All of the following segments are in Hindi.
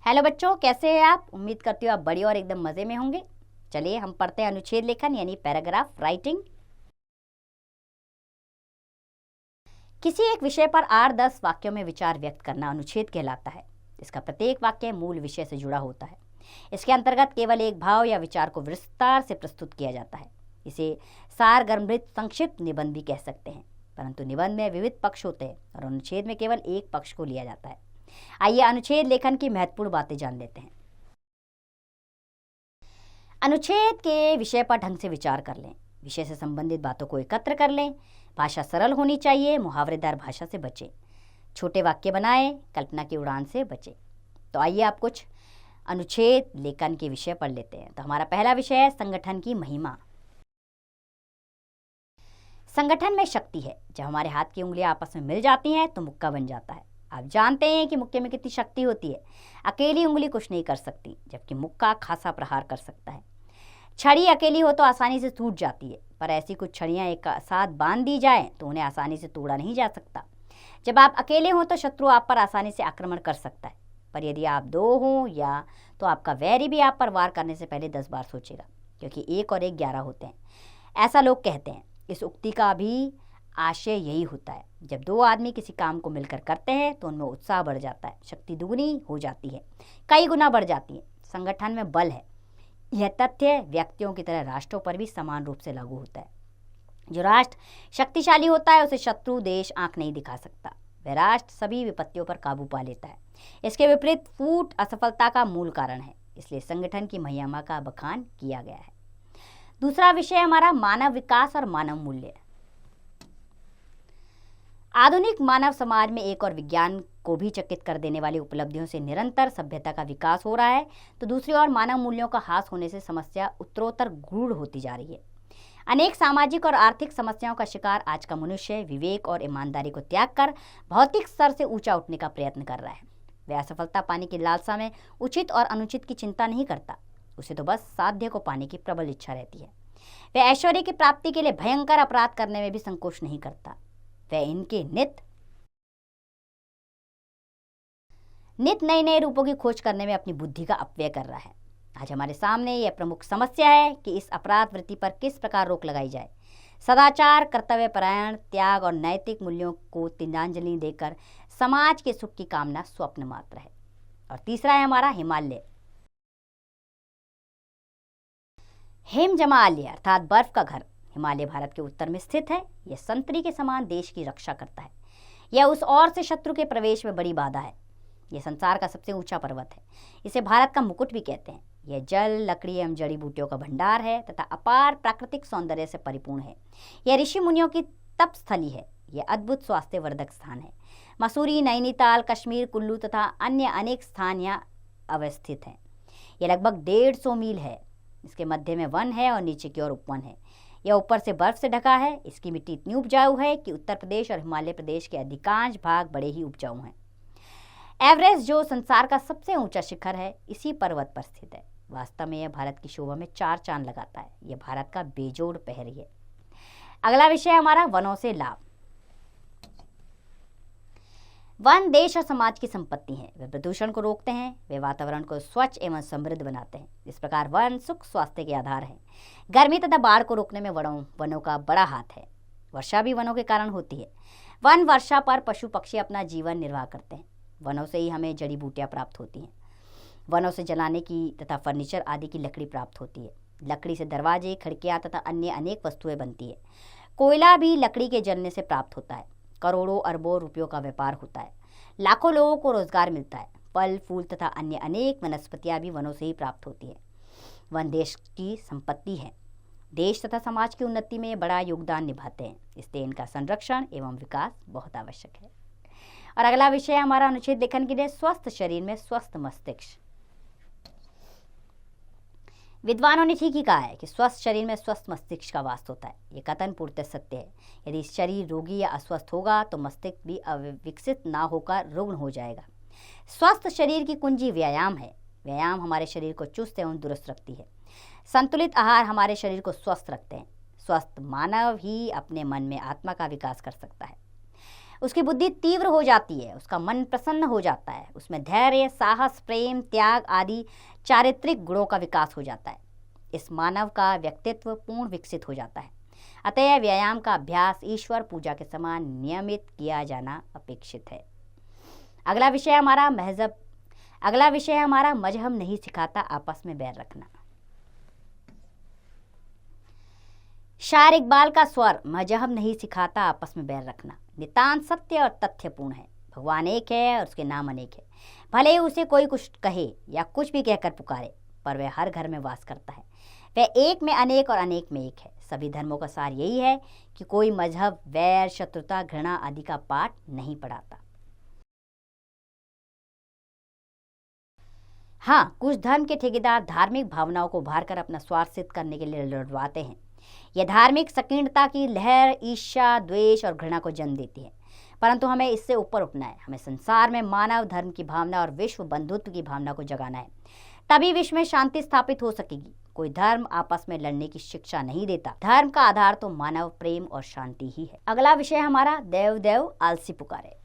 हेलो बच्चों, कैसे हैं आप। उम्मीद करती हूँ आप बढ़िया और एकदम मज़े में होंगे। चलिए हम पढ़ते हैं अनुच्छेद लेखन यानी पैराग्राफ राइटिंग। किसी एक विषय पर 8-10 वाक्यों में विचार व्यक्त करना अनुच्छेद कहलाता है। इसका प्रत्येक वाक्य मूल विषय से जुड़ा होता है। इसके अंतर्गत केवल एक भाव या विचार को विस्तार से प्रस्तुत किया जाता है। इसे सारगर्भित संक्षिप्त निबंध भी कह सकते हैं, परंतु निबंध में विविध पक्ष होते हैं और अनुच्छेद में केवल एक पक्ष को लिया जाता है। आइए अनुच्छेद लेखन की महत्वपूर्ण बातें जान लेते हैं। अनुच्छेद के विषय पर ढंग से विचार कर लें। विषय से संबंधित बातों को एकत्र कर लें। भाषा सरल होनी चाहिए, मुहावरेदार भाषा से बचें। छोटे वाक्य बनाएं, कल्पना की उड़ान से बचें। तो आइए आप कुछ अनुच्छेद लेखन के विषय पढ़ लेते हैं। तो हमारा पहला विषय है संगठन की महिमा। संगठन में शक्ति है। जब हमारे हाथ की उंगलियां आपस में मिल जाती हैं तो मुक्का बन जाता है। आप जानते हैं कि मुक्के में कितनी शक्ति होती है। अकेली उंगली कुछ नहीं कर सकती, जबकि मुक्का खासा प्रहार कर सकता है। छड़ी अकेली हो तो आसानी से टूट जाती है, पर ऐसी कुछ छड़ियाँ एक साथ बांध दी जाएं तो उन्हें आसानी से तोड़ा नहीं जा सकता। जब आप अकेले हों तो शत्रु आप पर आसानी से आक्रमण कर सकता है, पर यदि आप 2 हों या तो आपका वैरी भी आप पर वार करने से पहले 10 बार सोचेगा, क्योंकि 1 और 1 11 होते हैं, ऐसा लोग कहते हैं। इस उक्ति का भी आशय यही होता है। जब 2 आदमी किसी काम को मिलकर करते हैं तो उनमें उत्साह बढ़ जाता है, शक्ति दुगनी हो जाती है, कई गुना बढ़ जाती है। संगठन में बल है। यह तथ्य व्यक्तियों की तरह राष्ट्रों पर भी समान रूप से लागू होता है। जो राष्ट्र शक्तिशाली होता है उसे शत्रु देश आंख नहीं दिखा सकता। वह राष्ट्र सभी विपत्तियों पर काबू पा लेता है। इसके विपरीत फूट असफलता का मूल कारण है। इसलिए संगठन की महिमा का बखान किया गया है। दूसरा विषय हमारा मानव विकास और मानव मूल्य। आधुनिक मानव समाज में एक और विज्ञान को भी चकित कर देने वाली उपलब्धियों से निरंतर सभ्यता का विकास हो रहा है, तो दूसरी ओर मानव मूल्यों का ह्रास होने से समस्या उत्तरोत्तर गूढ़ होती जा रही है। अनेक सामाजिक और आर्थिक समस्याओं का शिकार आज का मनुष्य विवेक और ईमानदारी को त्याग कर भौतिक स्तर से ऊंचा उठने का प्रयत्न कर रहा है। वह असफलता पाने की लालसा में उचित और अनुचित की चिंता नहीं करता। उसे तो बस साध्य को पाने की प्रबल इच्छा रहती है। वह ऐश्वर्य की प्राप्ति के लिए भयंकर अपराध करने में भी संकोच नहीं करता। वह इनके नित नए नए रूपों की खोज करने में अपनी बुद्धि का अपव्यय कर रहा है। आज हमारे सामने यह प्रमुख समस्या है कि इस अपराध वृत्ति पर किस प्रकार रोक लगाई जाए। सदाचार, कर्तव्य परायण, त्याग और नैतिक मूल्यों को तिलांजलि देकर समाज के सुख की कामना स्वप्न मात्र है। और तीसरा है हमारा हिमालय। हिमजमालय अर्थात बर्फ का घर हिमालय भारत के उत्तर में स्थित है। यह संतरी के समान देश की रक्षा करता है। यह उस ओर से शत्रु के प्रवेश में बड़ी बाधा है। यह संसार का सबसे ऊंचा पर्वत है। इसे भारत का मुकुट भी कहते हैं। यह जल, लकड़ी एवं जड़ी बूटियों का भंडार है तथा अपार प्राकृतिक सौंदर्य से परिपूर्ण है। यह ऋषि मुनियों की तपस्थली है। यह अद्भुत स्वास्थ्य वर्धक स्थान है। मसूरी, नैनीताल, कश्मीर, कुल्लू तथा अन्य अनेक स्थान यहाँ अवस्थित हैं। यह लगभग 150 मील है। इसके मध्य में वन है और नीचे की ओर उपवन है। यह ऊपर से बर्फ से ढका है। इसकी मिट्टी इतनी उपजाऊ है कि उत्तर प्रदेश और हिमालय प्रदेश के अधिकांश भाग बड़े ही उपजाऊ हैं। एवरेस्ट, जो संसार का सबसे ऊंचा शिखर है, इसी पर्वत पर स्थित है। वास्तव में यह भारत की शोभा में 4 चांद लगाता है। यह भारत का बेजोड़ प्रहरी है। अगला विषय हमारा वनों से लाभ। वन देश और समाज की संपत्ति है। वे प्रदूषण को रोकते हैं। वे वातावरण को स्वच्छ एवं समृद्ध बनाते हैं। इस प्रकार वन सुख स्वास्थ्य के आधार है। गर्मी तथा बाढ़ को रोकने में वनों का बड़ा हाथ है। वर्षा भी वनों के कारण होती है। वन वर्षा पर पशु पक्षी अपना जीवन निर्वाह करते हैं। वनों से ही हमें जड़ी बूटियाँ प्राप्त होती हैं। वनों से जलाने की तथा फर्नीचर आदि की लकड़ी प्राप्त होती है। लकड़ी से दरवाजे, खिड़कियाँ तथा अन्य अनेक वस्तुएं बनती है। कोयला भी लकड़ी के जलने से प्राप्त होता है। करोड़ों अरबों रुपयों का व्यापार होता है। लाखों लोगों को रोजगार मिलता है। फल, फूल तथा अन्य अनेक वनस्पतियाँ भी वनों से ही प्राप्त होती है। वन देश की संपत्ति है। देश तथा समाज की उन्नति में बड़ा योगदान निभाते हैं। इसलिए इनका संरक्षण एवं विकास बहुत आवश्यक है। और अगला विषय हमारा अनुच्छेद लेखन के लिए स्वस्थ शरीर में स्वस्थ मस्तिष्क। विद्वानों ने ठीक ही कहा है कि स्वस्थ शरीर में स्वस्थ मस्तिष्क का वास होता है। ये कथन पूर्णतः सत्य है। यदि शरीर रोगी या अस्वस्थ होगा तो मस्तिष्क भी अविकसित ना होकर रुग्ण हो जाएगा। स्वस्थ शरीर की कुंजी व्यायाम है। व्यायाम हमारे शरीर को चुस्त एवं दुरुस्त रखती है। संतुलित आहार हमारे शरीर को स्वस्थ रखते हैं। स्वस्थ मानव ही अपने मन में आत्मा का विकास कर सकता है। उसकी बुद्धि तीव्र हो जाती है, उसका मन प्रसन्न हो जाता है, उसमें धैर्य, साहस, प्रेम, त्याग आदि चारित्रिक गुणों का विकास हो जाता है। इस मानव का व्यक्तित्व पूर्ण विकसित हो जाता है। अतः व्यायाम का अभ्यास ईश्वर पूजा के समान नियमित किया जाना अपेक्षित है। अगला विषय हमारा मजहब नहीं सिखाता आपस में बैर रखना। शायर इकबाल का स्वर मजहब नहीं सिखाता आपस में बैर रखना नितांत सत्य और तथ्यपूर्ण है। भगवान एक है और उसके नाम अनेक है। भले ही उसे कोई कुछ कहे या कुछ भी कहकर पुकारे, पर वह हर घर में वास करता है। वह एक में अनेक और अनेक में एक है। सभी धर्मों का सार यही है कि कोई मजहब वैर, शत्रुता, घृणा आदि का पाठ नहीं पढ़ाता। हाँ, कुछ धर्म के ठेकेदार धार्मिक भावनाओं को उभार कर अपना स्वार्थ सिद्ध करने के लिए लड़वाते हैं। यह धार्मिक संकीर्णता की लहर ईर्ष्या, द्वेष और घृणा को जन्म देती है। परंतु हमें इससे ऊपर उठना है। हमें संसार में मानव धर्म की भावना और विश्व बंधुत्व की भावना को जगाना है। तभी विश्व में शांति स्थापित हो सकेगी। कोई धर्म आपस में लड़ने की शिक्षा नहीं देता। धर्म का आधार तो मानव प्रेम और शांति ही है। अगला विषय हमारा देव देव आलसी पुकारे।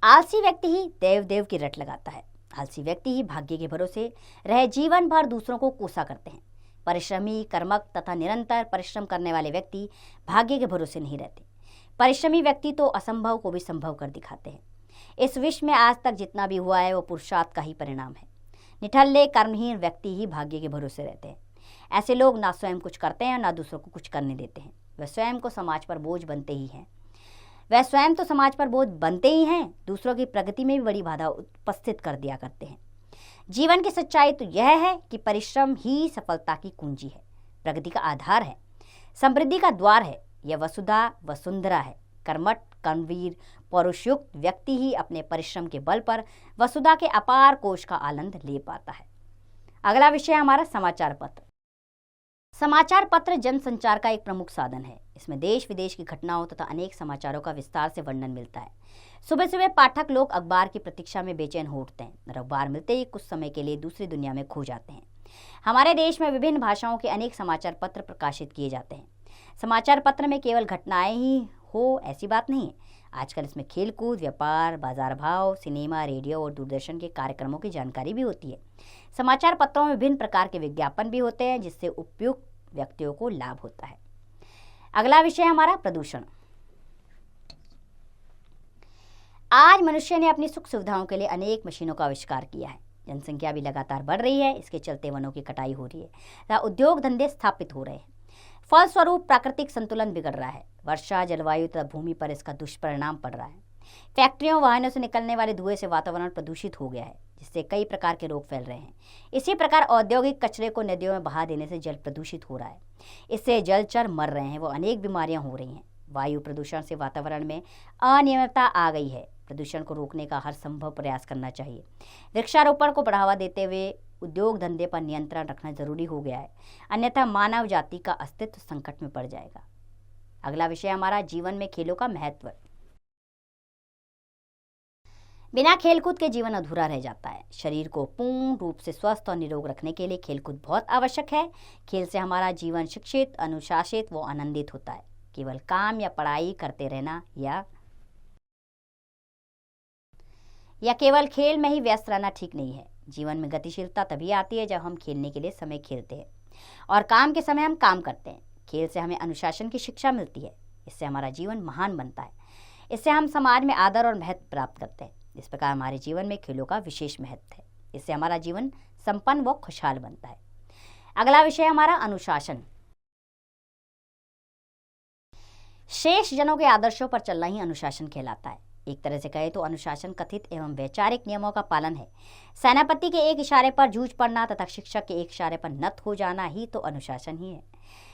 आलसी व्यक्ति ही देव देव की रट लगाता है। आलसी व्यक्ति ही भाग्य के भरोसे रह जीवन भर दूसरों को कोसा करते हैं। परिश्रमी, कर्मठ तथा निरंतर परिश्रम करने वाले व्यक्ति भाग्य के भरोसे नहीं रहते। परिश्रमी व्यक्ति तो असंभव को भी संभव कर दिखाते हैं। इस विश्व में आज तक जितना भी हुआ है वो पुरुषार्थ का ही परिणाम है। निठल्ले कर्महीन व्यक्ति ही भाग्य के भरोसे रहते हैं। ऐसे लोग ना स्वयं कुछ करते हैं ना दूसरों को कुछ करने देते हैं। वह स्वयं तो समाज पर बोझ बनते ही हैं, दूसरों की प्रगति में भी बड़ी बाधा उपस्थित कर दिया करते हैं। जीवन की सच्चाई तो यह है कि परिश्रम ही सफलता की कुंजी है, प्रगति का आधार है, समृद्धि का द्वार है। यह वसुधा वसुंधरा है। कर्मठ, कर्मवीर, पौरुषयुक्त व्यक्ति ही अपने परिश्रम के बल पर वसुधा के अपार कोश का आनंद ले पाता है। अगला विषय हमारा समाचार पत्र। समाचार पत्र जनसंचार का एक प्रमुख साधन है। इसमें देश विदेश की घटनाओं तथा अनेक समाचारों का विस्तार से वर्णन मिलता है। सुबह सुबह पाठक लोग अखबार की प्रतीक्षा में बेचैन हो उठते हैं और अखबार मिलते ही कुछ समय के लिए दूसरी दुनिया में खो जाते हैं। हमारे देश में विभिन्न भाषाओं के अनेक समाचार पत्र प्रकाशित किए जाते हैं। समाचार पत्र में केवल घटनाएं ही हो ऐसी बात नहीं है। आजकल इसमें खेलकूद, व्यापार, बाजार भाव, सिनेमा, रेडियो और दूरदर्शन के कार्यक्रमों की जानकारी भी होती है। समाचार पत्रों में विभिन्न प्रकार के विज्ञापन भी होते हैं जिससे उपयुक्त व्यक्तियों को लाभ होता है। अगला विषय हमारा प्रदूषण। आज मनुष्य ने अपनी सुख सुविधाओं के लिए अनेक मशीनों का आविष्कार किया है। जनसंख्या भी लगातार बढ़ रही है। इसके चलते वनों की कटाई हो रही है तथा उद्योग धंधे स्थापित हो रहे हैं। फलस्वरूप प्राकृतिक संतुलन बिगड़ रहा है। वर्षा, जलवायु तथा भूमि पर इसका दुष्परिणाम पड़ रहा है। फैक्ट्रियों, वाहनों से निकलने वाले धुएं से वातावरण प्रदूषित हो गया है जिससे कई प्रकार के रोग फैल रहे हैं। इसी प्रकार औद्योगिक कचरे को नदियों में बहा देने से जल प्रदूषित हो रहा है। इससे जलचर मर रहे हैं, वो अनेक बीमारियां हो रही हैं। वायु प्रदूषण से वातावरण में अनियमितता आ गई है। प्रदूषण को रोकने का हर संभव प्रयास करना चाहिए। वृक्षारोपण को बढ़ावा देते हुए उद्योग धंधे पर नियंत्रण रखना जरूरी हो गया है, अन्यथा मानव जाति का अस्तित्व संकट में पड़ जाएगा। अगला विषय हमारा जीवन में खेलों का महत्व। बिना खेलकूद के जीवन अधूरा रह जाता है। शरीर को पूर्ण रूप से स्वस्थ और निरोग रखने के लिए खेलकूद बहुत आवश्यक है। खेल से हमारा जीवन शिक्षित, अनुशासित व आनंदित होता है। केवल काम या पढ़ाई करते रहना या केवल खेल में ही व्यस्त रहना ठीक नहीं है। जीवन में गतिशीलता तभी आती है जब हम खेलने के लिए समय खेलते हैं और काम के समय हम काम करते हैं। खेल से हमें अनुशासन की शिक्षा मिलती है। इससे हमारा जीवन महान बनता है। इससे हम समाज में आदर और महत्व प्राप्त करते हैं। इस प्रकार हमारे जीवन में खेलों का विशेष महत्व है। इससे हमारा जीवन संपन्न व खुशहाल बनता है। अगला विषय हमारा अनुशासन। शेष जनों के आदर्शों पर चलना ही अनुशासन कहलाता है। एक तरह से कहे तो अनुशासन कथित एवं वैचारिक नियमों का पालन है। सेनापति के एक इशारे पर जूझ पड़ना तथा शिक्षक के एक इशारे पर नत हो जाना ही तो अनुशासन ही है।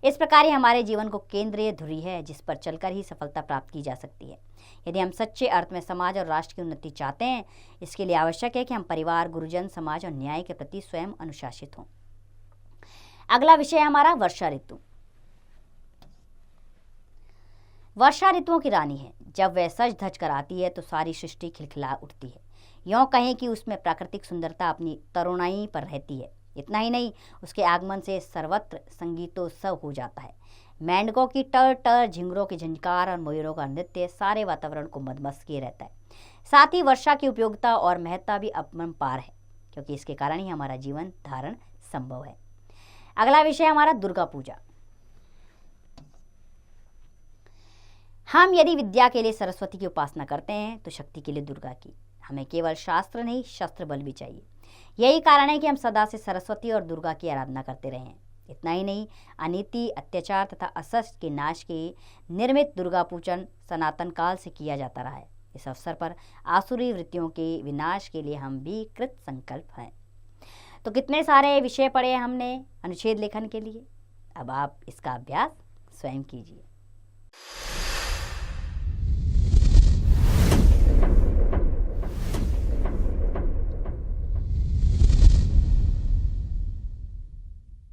इस प्रकार ही हमारे जीवन को केंद्रीय धुरी है जिस पर चलकर ही सफलता प्राप्त की जा सकती है। यदि हम सच्चे अर्थ में समाज और राष्ट्र की उन्नति चाहते हैं, इसके लिए आवश्यक है कि हम परिवार, गुरुजन, समाज और न्याय के प्रति स्वयं अनुशासित हों। अगला विषय हमारा वर्षा ऋतु। वर्षा ऋतुओं की रानी है। जब वह सज धज कर आती है तो सारी सृष्टि खिलखिला उठती है। यूँ कहें कि उसमें प्राकृतिक सुंदरता अपनी तरुणाई पर रहती है। इतना ही नहीं, उसके आगमन से सर्वत्र संगीतोत्सव हो जाता है। मेंढकों की टर टर, झिंगुरों की झंकार और मयूरों का नृत्य सारे वातावरण को मदमस्त किए रहता है। साथ ही वर्षा की उपयोगिता और महत्ता भी अपरंपार है, क्योंकि इसके कारण ही हमारा जीवन धारण संभव है। अगला विषय हमारा दुर्गा पूजा। हम यदि विद्या के लिए सरस्वती की उपासना करते हैं तो शक्ति के लिए दुर्गा की। हमें केवल शास्त्र नहीं, शस्त्र बल भी चाहिए। यही कारण है कि हम सदा से सरस्वती और दुर्गा की आराधना करते रहे हैं। इतना ही नहीं, अनीति, अत्याचार तथा असत्य के नाश के निर्मित दुर्गा पूजन सनातन काल से किया जाता रहा है। इस अवसर पर आसुरी वृत्तियों के विनाश के लिए हम भी कृत संकल्प हैं। तो कितने सारे विषय पढ़े हमने अनुच्छेद लेखन के लिए। अब आप इसका अभ्यास स्वयं कीजिए।